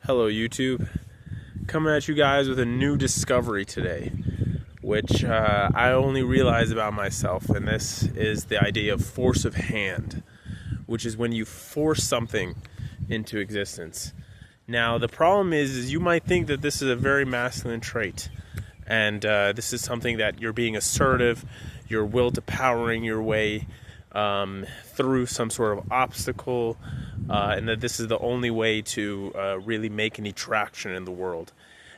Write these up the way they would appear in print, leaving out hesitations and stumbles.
Hello YouTube, coming at you guys with a new discovery today, which I only realized about myself, and this is the idea of force of hand, which is when you force something into existence. Now the problem is you might think that this is a very masculine trait, and this is something that you're being assertive, your will to powering your way through some sort of obstacle, and that this is the only way to really make any traction in the world.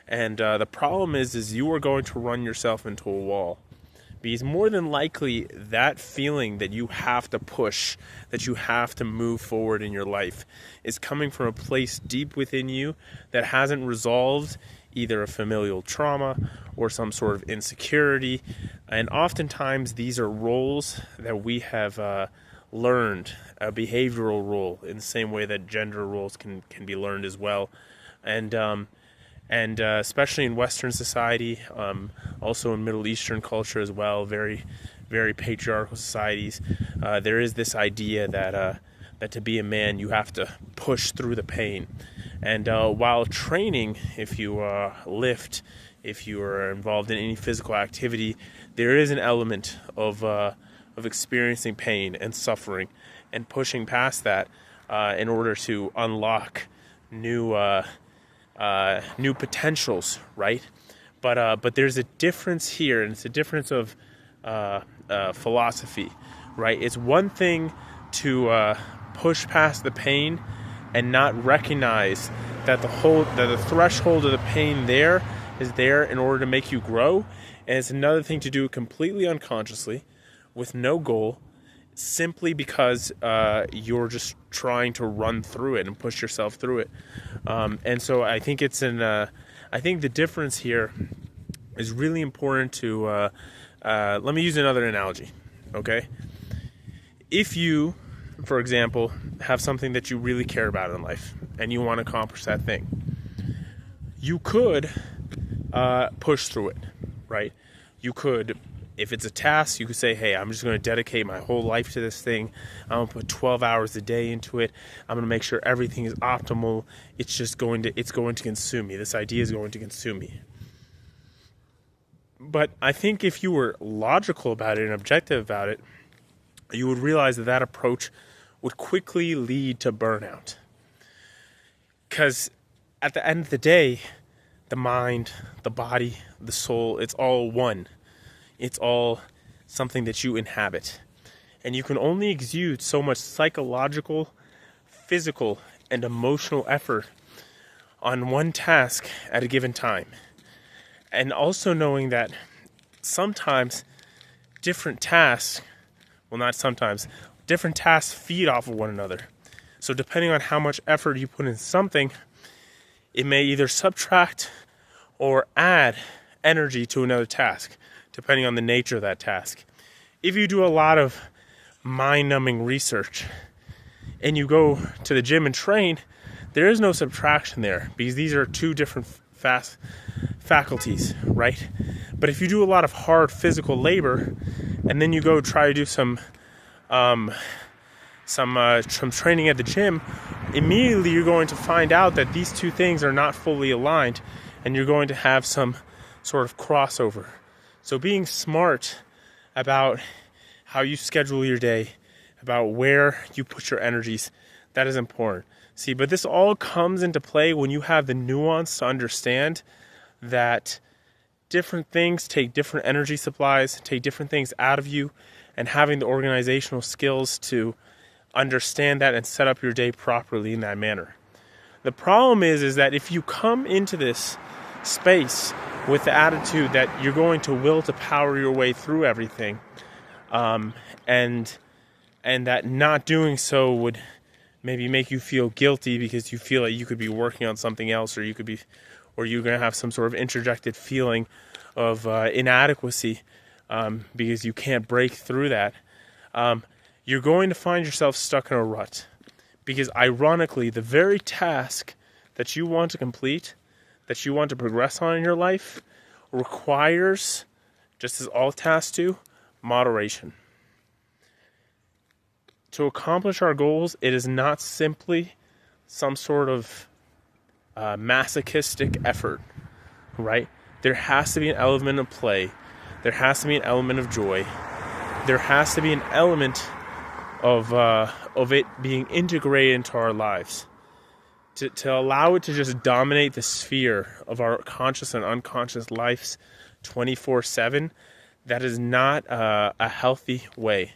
And the problem is you are going to run yourself into a wall, because more than likely that feeling that you have to push, that you have to move forward in your life, is coming from a place deep within you that hasn't resolved either a familial trauma or some sort of insecurity. And oftentimes these are roles that we have learned, a behavioral role, in the same way that gender roles can be learned as well. And especially in Western society, also in Middle Eastern culture as well, very, very patriarchal societies, there is this idea that to be a man you have to push through the pain. And while training, if you lift, if you are involved in any physical activity, there is an element of experiencing pain and suffering and pushing past that in order to unlock new potentials, right? But there's a difference here, and it's a difference of philosophy, right? It's one thing to push past the pain and not recognize that the threshold of the pain there is there in order to make you grow, and it's another thing to do it completely unconsciously, with no goal, simply because you're just trying to run through it and push yourself through it. And so I think I think the difference here is really important to. Let me use another analogy, okay? If you, for example, have something that you really care about in life and you want to accomplish that thing, you could push through it, right? You could, if it's a task, you could say, hey, I'm just going to dedicate my whole life to this thing. I'm going to put 12 hours a day into it. I'm going to make sure everything is optimal. It's going to consume me. This idea is going to consume me. But I think if you were logical about it and objective about it, you would realize that approach would quickly lead to burnout. Because at the end of the day, the mind, the body, the soul, it's all one. It's all something that you inhabit. And you can only exude so much psychological, physical, and emotional effort on one task at a given time. And also knowing that sometimes different tasks, different tasks feed off of one another. So depending on how much effort you put in something, it may either subtract or add energy to another task, depending on the nature of that task. If you do a lot of mind-numbing research and you go to the gym and train, there is no subtraction there, because these are two different faculties, right? But if you do a lot of hard physical labor and then you go try to do some training at the gym, immediately you're going to find out that these two things are not fully aligned, and you're going to have some sort of crossover. So being smart about how you schedule your day, about where you put your energies, that is important. See, but this all comes into play when you have the nuance to understand that different things take different energy supplies, take different things out of you, and having the organizational skills to understand that and set up your day properly in that manner. The problem is that if you come into this space with the attitude that you're going to will to power your way through everything, and that not doing so would maybe make you feel guilty because you feel like you could be working on something else, or you're going to have some sort of interjected feeling of inadequacy because you can't break through that, you're going to find yourself stuck in a rut. Because ironically, the very task that you want to complete, that you want to progress on in your life, requires, just as all tasks do, moderation. To accomplish our goals, it is not simply some sort of masochistic effort, right? There has to be an element of play. There has to be an element of joy. There has to be an element of it being integrated into our lives. To allow it to just dominate the sphere of our conscious and unconscious lives 24/7, that is not a healthy way.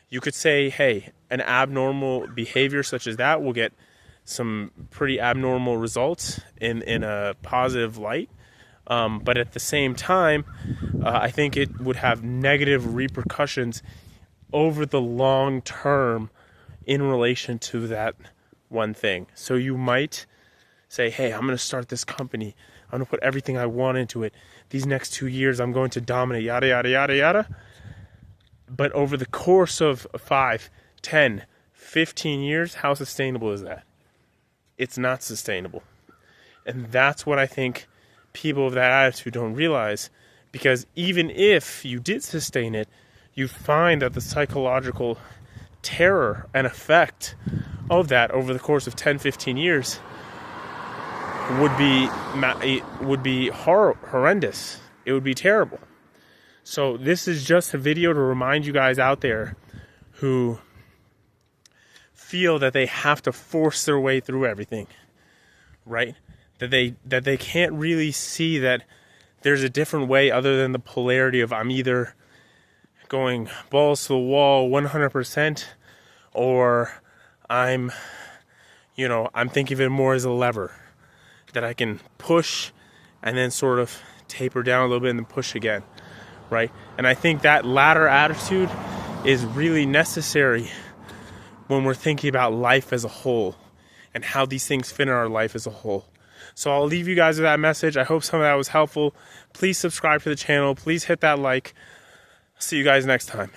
You could say, hey, an abnormal behavior such as that will get some pretty abnormal results in a positive light. But at the same time, I think it would have negative repercussions over the long term in relation to that one thing. So you might say, hey, I'm going to start this company. I'm going to put everything I want into it. These next 2 years, I'm going to dominate, yada, yada, yada, yada. But over the course of 5, 10, 15 years, how sustainable is that? It's not sustainable. And that's what I think people of that attitude don't realize, because even if you did sustain it, you find that the psychological terror and effect of that over the course of 10, 15 years would be horrendous. It would be terrible. So this is just a video to remind you guys out there who feel that they have to force their way through everything, right? That they can't really see that there's a different way other than the polarity of I'm either going balls to the wall 100%, or I'm thinking of it more as a lever that I can push and then sort of taper down a little bit and then push again, right? And I think that latter attitude is really necessary when we're thinking about life as a whole and how these things fit in our life as a whole. So I'll leave you guys with that message. I hope some of that was helpful. Please subscribe to the channel. Please hit that like. See you guys next time.